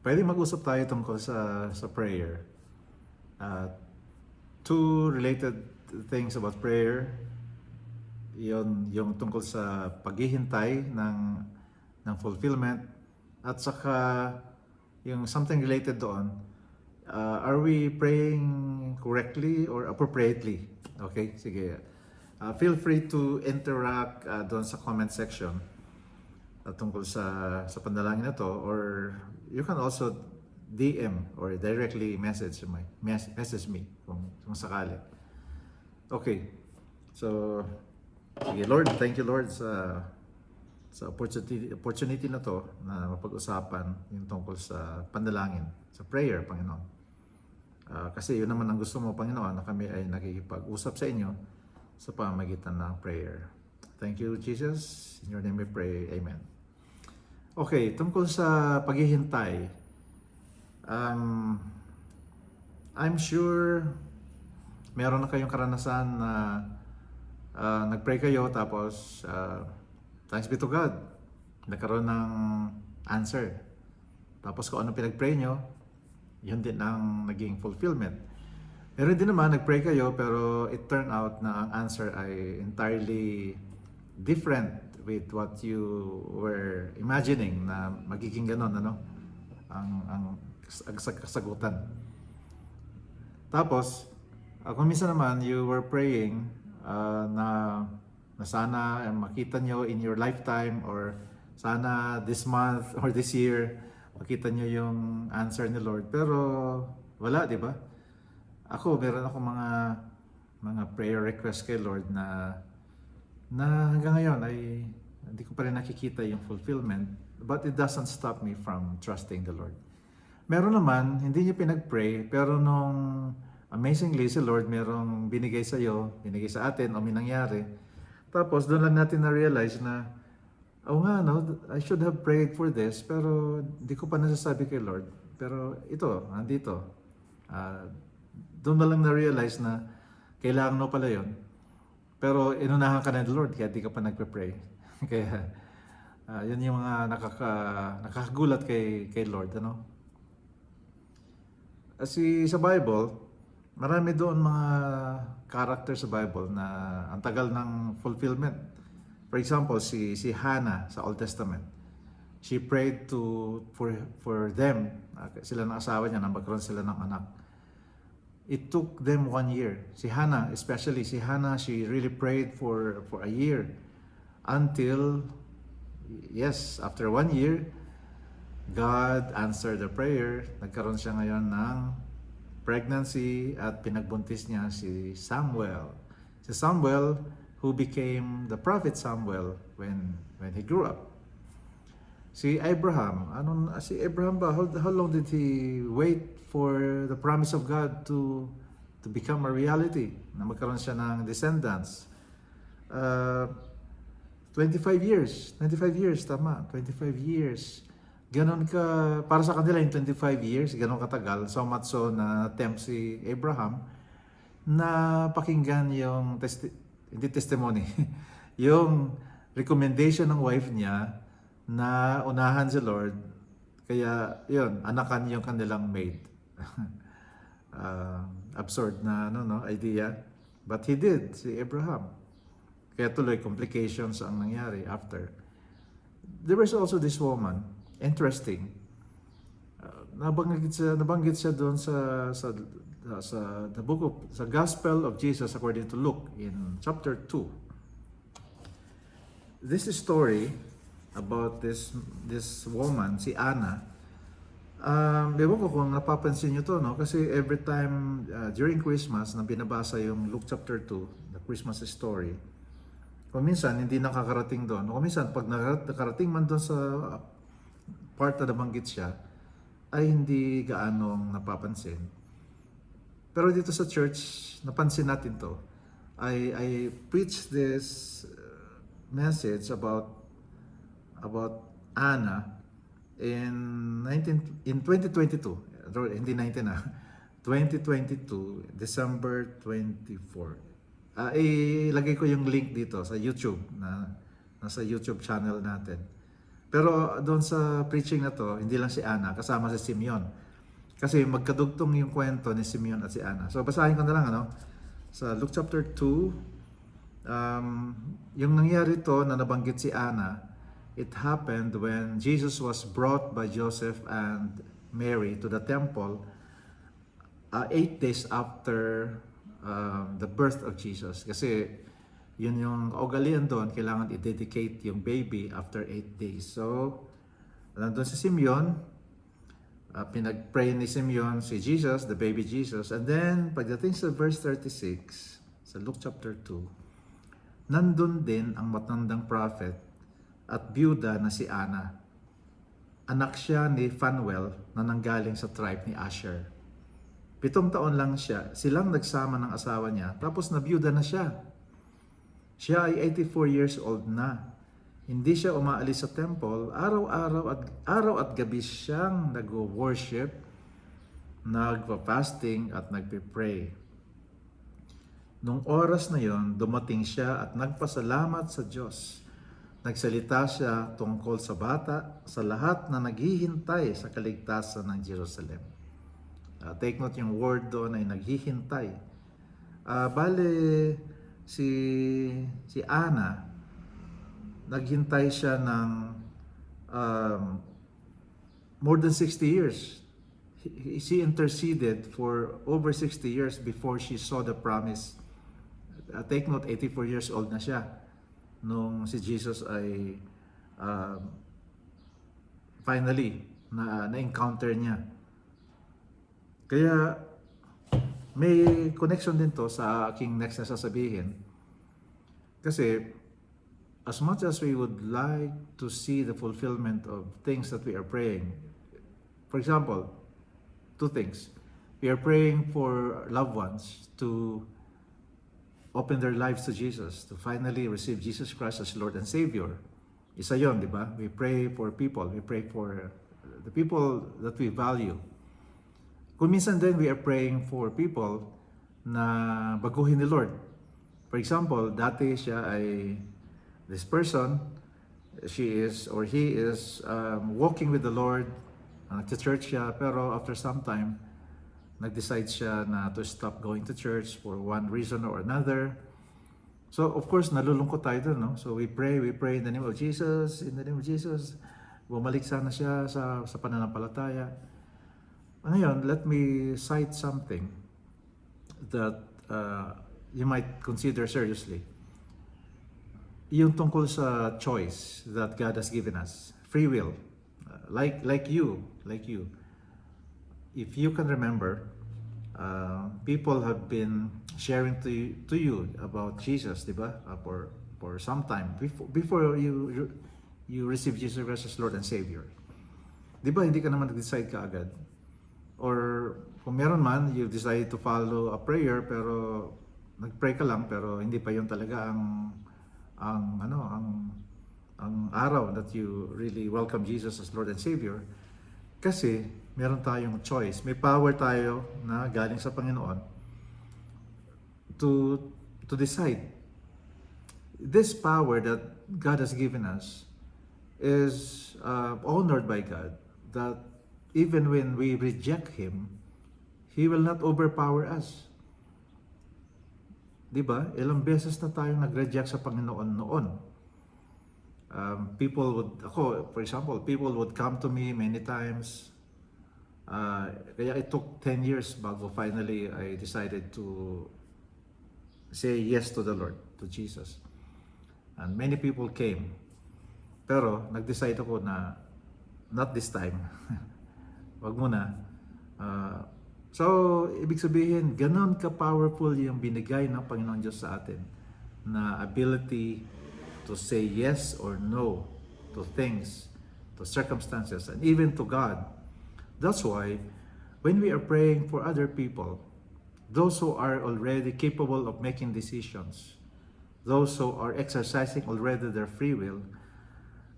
Pwede mag-usap tayo tungkol sa prayer. Uh, Two related things about prayer. Yon yung tungkol sa paghihintay ng fulfillment at saka yung something related doon. Are we praying correctly or appropriately? Okay, sige. Feel free to interact doon sa comment section tungkol sa panalangin na to, or you can also DM or directly message me kung sakali. Okay. So sige, Lord, thank you Lord sa opportunity na to na mapag-usapan yung tungkol sa panalangin, sa prayer, Panginoon. Kasi yun naman ang gusto mo, Panginoon, na kami ay nakikipag-usap sa inyo sa pamamagitan ng prayer. Thank you, Jesus. In your name we pray. Amen. Okay, tungkol sa paghihintay. I'm sure meron na kayong karanasan na nag-pray kayo tapos thanks be to God, nagkaroon ng answer. Tapos kung ano pinag-pray nyo, yun din ang naging fulfillment. Meron din naman, nag-pray kayo pero it turned out na ang answer ay entirely different with what you were imagining na magiging ganon, ano? Ang kasagutan. Tapos, kung minsan naman you were praying na sana makita nyo in your lifetime or sana this month or this year makita nyo yung answer ni Lord, pero wala, di ba? Meron ako mga prayer request kay Lord na hanggang ngayon ay hindi ko pa rin nakikita yung fulfillment, but it doesn't stop me from trusting the Lord. Meron naman, hindi niyo pinag-pray, pero nung amazingly si Lord merong binigay sa iyo, binigay sa atin o may nangyari. Tapos doon lang natin na-realize na, I should have prayed for this, pero hindi ko pa nasasabi kay Lord. Pero ito, nandito. Doon na lang na-realize na kailangan mo pala yun. Pero inunahan ka na ng Lord, kaya di ka pa nagpe-pray. Kaya yun yung mga nakakagulat kay Lord, ano? Sa Bible, marami doon mga character sa Bible na ang tagal ng fulfillment. For example, si Hannah sa Old Testament. She prayed for them, sila ng asawa niya, na magkaroon sila ng anak. It took them 1 year. Si Hannah, she really prayed for a year until, yes, after 1 year, God answered the prayer. Nagkaroon siya ngayon ng pregnancy at pinagbuntis niya si Samuel. Si Samuel who became the prophet Samuel when he grew up. Si Abraham ba, how long did he wait for the promise of God to become a reality? Na magkaroon siya ng descendants. 25 years, tama, 25 years. Ganon ka, para sa kanila yung 25 years, ganon katagal, so much so na attempt si Abraham na pakinggan yung testimony, yung recommendation ng wife niya na unahan si Lord, kaya yun, anakan yung kanilang maid. Absurd na idea, but he did, si Abraham. Kaya tuloy complications ang nangyari after. There was also this woman, interesting. Nabanggit siya doon sa the book of the Gospel of Jesus according to Luke in chapter 2. This is story about this woman, si Anna. Ewan ko kung napapansin nyo to, no? Kasi every time during Christmas na binabasa yung Luke chapter 2, the Christmas story, kung minsan hindi nakakarating doon, kung minsan pag nakarating man doon sa part na nabanggit siya, ay hindi gaanong napapansin. Pero dito sa church, napansin natin to. I preached this message about Anna in 2022, hindi 19 2022, December 24. Ilagay ko yung link dito sa YouTube, nasa YouTube channel natin. Pero doon sa preaching na to, hindi lang si Ana, kasama si Simeon. Kasi magkadugtong yung kwento ni Simeon at si Ana. So basahin ko na lang sa Luke chapter 2, yung nangyari to na nabanggit si Ana, it happened when Jesus was brought by Joseph and Mary to the temple 8 days after the birth of Jesus. Kasi yun yung kaugalian doon, kailangan i-dedicate yung baby after 8 days. So, nandun si Simeon, pinag-pray ni Simeon si Jesus, the baby Jesus. And then, pagdating sa verse 36, sa Luke chapter 2, nandun din ang matandang prophet at byuda na si Ana. Anak siya ni Phanuel na nanggaling sa tribe ni Asher. 7 taon lang silang nagsama ng asawa niya, tapos nabyuda na siya. Siya ay 84 years old na. Hindi siya umaalis sa temple, araw at gabi siyang nag-worship, nagpa-fasting at nagpe-pray. Nung oras na yon, dumating siya at nagpasalamat sa Diyos. Nagsalita siya tungkol sa bata, sa lahat na naghihintay sa kaligtasan ng Jerusalem. Take note yung word doon ay naghihintay. Bale, si Ana, naghintay siya ng more than 60 years. She interceded for over 60 years before she saw the promise. Take note, 84 years old na siya nung si Jesus ay finally na-encounter niya. Kaya may connection din to sa aking next na sasabihin. Kasi as much as we would like to see the fulfillment of things that we are praying, for example, 2 things. We are praying for loved ones to open their lives to Jesus, to finally receive Jesus Christ as Lord and Savior. Isa yon, di ba? We pray for people. We pray for the people that we value. Kung minsan din, we are praying for people na baguhin ni Lord. For example, dati siya ay this person, she is or he is walking with the Lord, to church siya, pero after some time, nag-decide siya na to stop going to church for one reason or another. So, of course, nalulungkot tayo dun, no? So, we pray in the name of Jesus, bumalik sana siya sa pananampalataya. Ngayon, let me cite something that you might consider seriously. Yung tungkol sa choice that God has given us, free will, like you. If you can remember, people have been sharing to you about Jesus, di ba? For some time before you receive Jesus Christ as Lord and Savior. Di ba hindi ka naman nag-decide kaagad? Or kung meron man, you decided to follow a prayer pero nag-pray ka lang pero hindi pa yun talaga ang araw that you really welcome Jesus as Lord and Savior. Kasi meron tayong choice. May power tayo na galing sa Panginoon to decide. This power that God has given us is honored by God, that even when we reject Him, He will not overpower us. Diba? Ilang beses na tayong nag-reject sa Panginoon noon. For example, people would come to me many times. Kaya it took 10 years bago finally I decided to say yes to the Lord, to Jesus. And many people came. Pero nag-decide ako na not this time. Wag muna. So, ibig sabihin, ganon ka-powerful yung binigay ng Panginoon Diyos sa atin na ability to say yes or no to things, to circumstances, and even to God. That's why, when we are praying for other people, those who are already capable of making decisions, those who are exercising already their free will,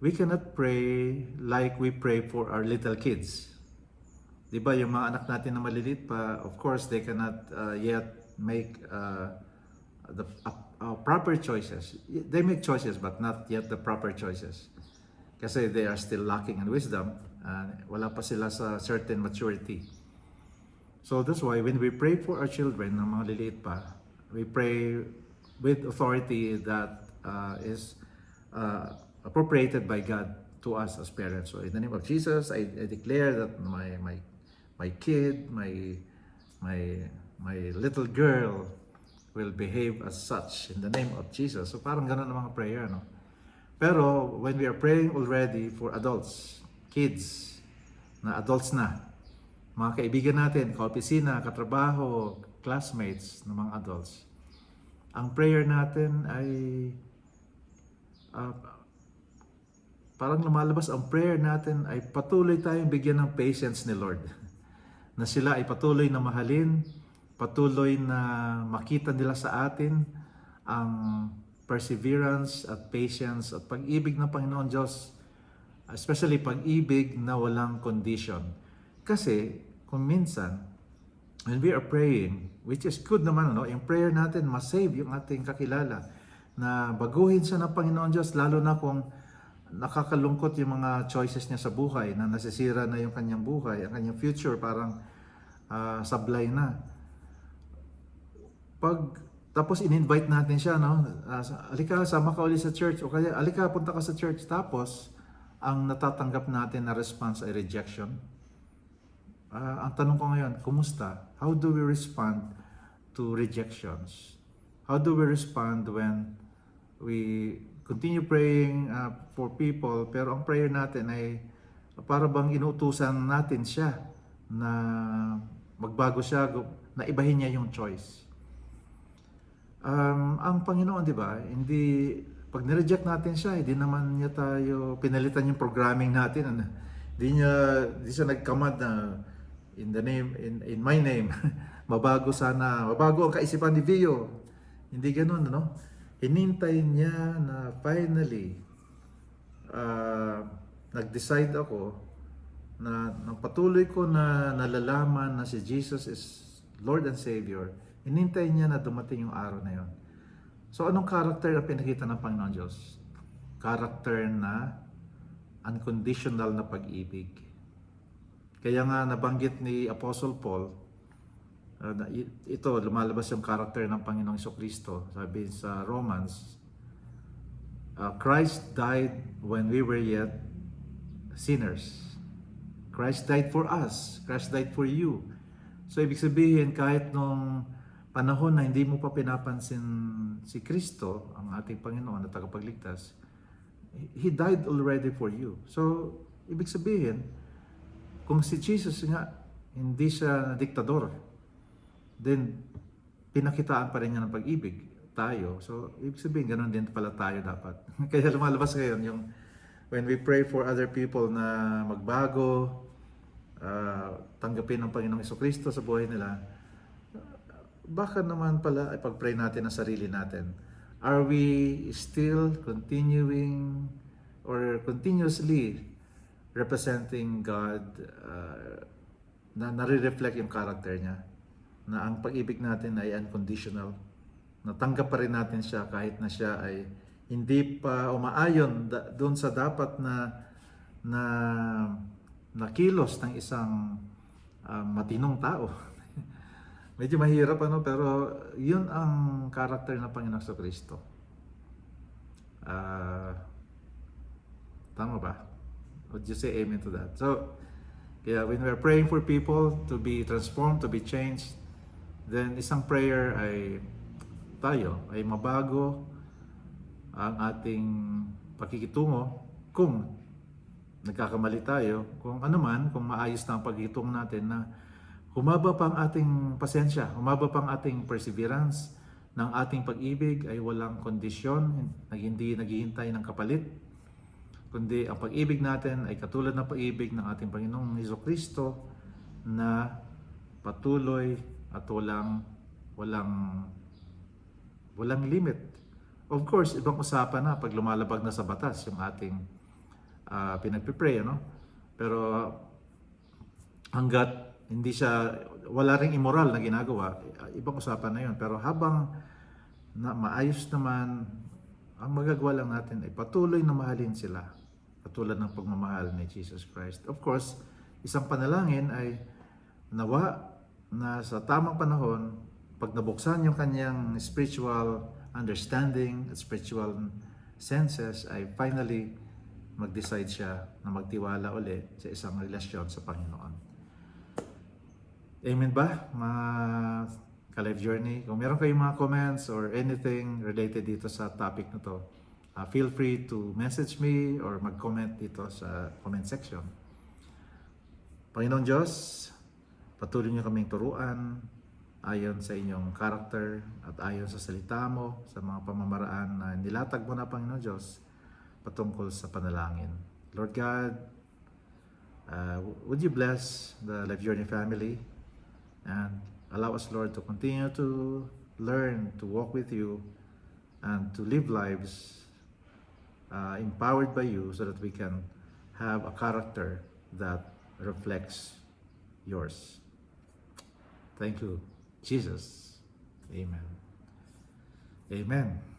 we cannot pray like we pray for our little kids. Diba, yung mga anak natin na maliliit pa, of course, they cannot yet make the proper choices. They make choices, but not yet the proper choices. Kasi they are still lacking in wisdom. Wala pa sila sa certain maturity. So that's why when we pray for our children, ng mga liliit pa, we pray with authority that is appropriated by God to us as parents. So in the name of Jesus, I declare that my kid, my little girl will behave as such in the name of Jesus. So parang ganun ang mga prayer, no? Pero when we are praying already for adults, kids, na adults na, mga kaibigan natin, kaopisina, katrabaho, classmates ng mga adults, ang prayer natin ay parang lumalabas ang prayer natin ay patuloy tayong bigyan ng patience ni Lord. Na sila ay patuloy na mahalin, patuloy na makita nila sa atin ang perseverance at patience at pag-ibig ng Panginoon Diyos, especially pag-ibig na walang condition. Kasi kung minsan, when we are praying, which is good naman, no? Yung prayer natin, masave yung ating kakilala, na baguhin siya ng Panginoon Diyos, lalo na kung nakakalungkot yung mga choices niya sa buhay, na nasisira na yung kanyang buhay, ang kanyang future parang sablay na. Tapos in-invite natin siya, no? Alika, sama ka ulit sa church, o kaya alika, punta ka sa church. Tapos, ang natatanggap natin na response ay rejection. Ang tanong ko ngayon, kumusta? How do we respond to rejections? How do we respond when we continue praying for people, pero ang prayer natin ay para bang inuutusan natin siya na magbago siya, na ibahin niya yung choice. Ang Panginoon, di ba, hindi, pag nireject natin siya, hindi naman niya tayo pinalitan yung programming natin. Hindi siya nagkamad na in the name, in my name, mabago ang kaisipan ni Vio. Hindi ganoon, no? Hinintay niya na finally nag-decide ako na patuloy ko na nalalaman na si Jesus is Lord and Savior. Hinintay niya na dumating yung araw na yon. So anong character na pinakita ng Panginoon Diyos? Character na unconditional na pag-ibig. Kaya nga nabanggit ni Apostle Paul, ito lumalabas yung character ng Panginoong Jesucristo. Sabi sa Romans, Christ died when we were yet sinners. Christ died for us. Christ died for you. So ibig sabihin, kahit nung panahon na hindi mo pa pinapansin si Kristo, ang ating Panginoon na tagapagligtas, He died already for you. So, ibig sabihin, kung si Jesus nga, hindi siya diktador, then pinakitaan pa rin niya ng pag-ibig tayo. So, ibig sabihin, ganun din pala tayo dapat. Kaya lumalabas ngayon yung when we pray for other people na magbago, tanggapin ng Panginoong Jesucristo sa buhay nila, baka naman pala ay pag-pray natin ang sarili natin. Are we still continuing or continuously representing God, na nare-reflect yung character niya, na ang pag-ibig natin ay unconditional, natanggap pa rin natin siya kahit na siya ay hindi pa umaayon doon sa dapat na kilos ng isang matinong tao. Medyo mahirap, pero yun ang character ng Panginoon Jesucristo. Tama ba? Would you say amen to that? So, kaya when we're praying for people to be transformed, to be changed, then isang prayer ay tayo ay mabago ang ating pakikitungo kung nagkakamali tayo, kung ano man, kung maayos na ang pagkikitungo natin, na humaba pa ang ating pasensya, humaba pa ang ating perseverance, ng ating pag-ibig ay walang kondisyon, hindi naghihintay ng kapalit, kundi ang pag-ibig natin ay katulad ng pag-ibig ng ating Panginoong Jesucristo na patuloy at walang limit. Of course, ibang usapan na pag lumalabag na sa batas yung ating pinagpipray, Pero hanggat hindi siya, wala ring immoral na ginagawa, ibang usapan na yun. Pero habang maayos naman, ang magagawa lang natin ay patuloy na mahalin sila. katulad ng pagmamahal ni Jesus Christ. Of course, isang panalangin ay nawa na sa tamang panahon, pag nabuksan yung kanyang spiritual understanding at spiritual senses, ay finally mag-decide siya na magtiwala uli sa isang relasyon sa Panginoon. Amen ba, mga ka-Life Journey? Kung meron kayong mga comments or anything related dito sa topic na to, feel free to message me or mag-comment dito sa comment section. Panginoon Diyos, patuloy niyo kaming turuan ayon sa inyong character at ayon sa salita mo, sa mga pamamaraan na nilatag mo na, Panginoon Diyos, patungkol sa panalangin. Lord God, would you bless the Life Journey family and allow us, Lord, to continue to learn to walk with you and to live lives empowered by you so that we can have a character that reflects yours. Thank you, Jesus. Amen. Amen.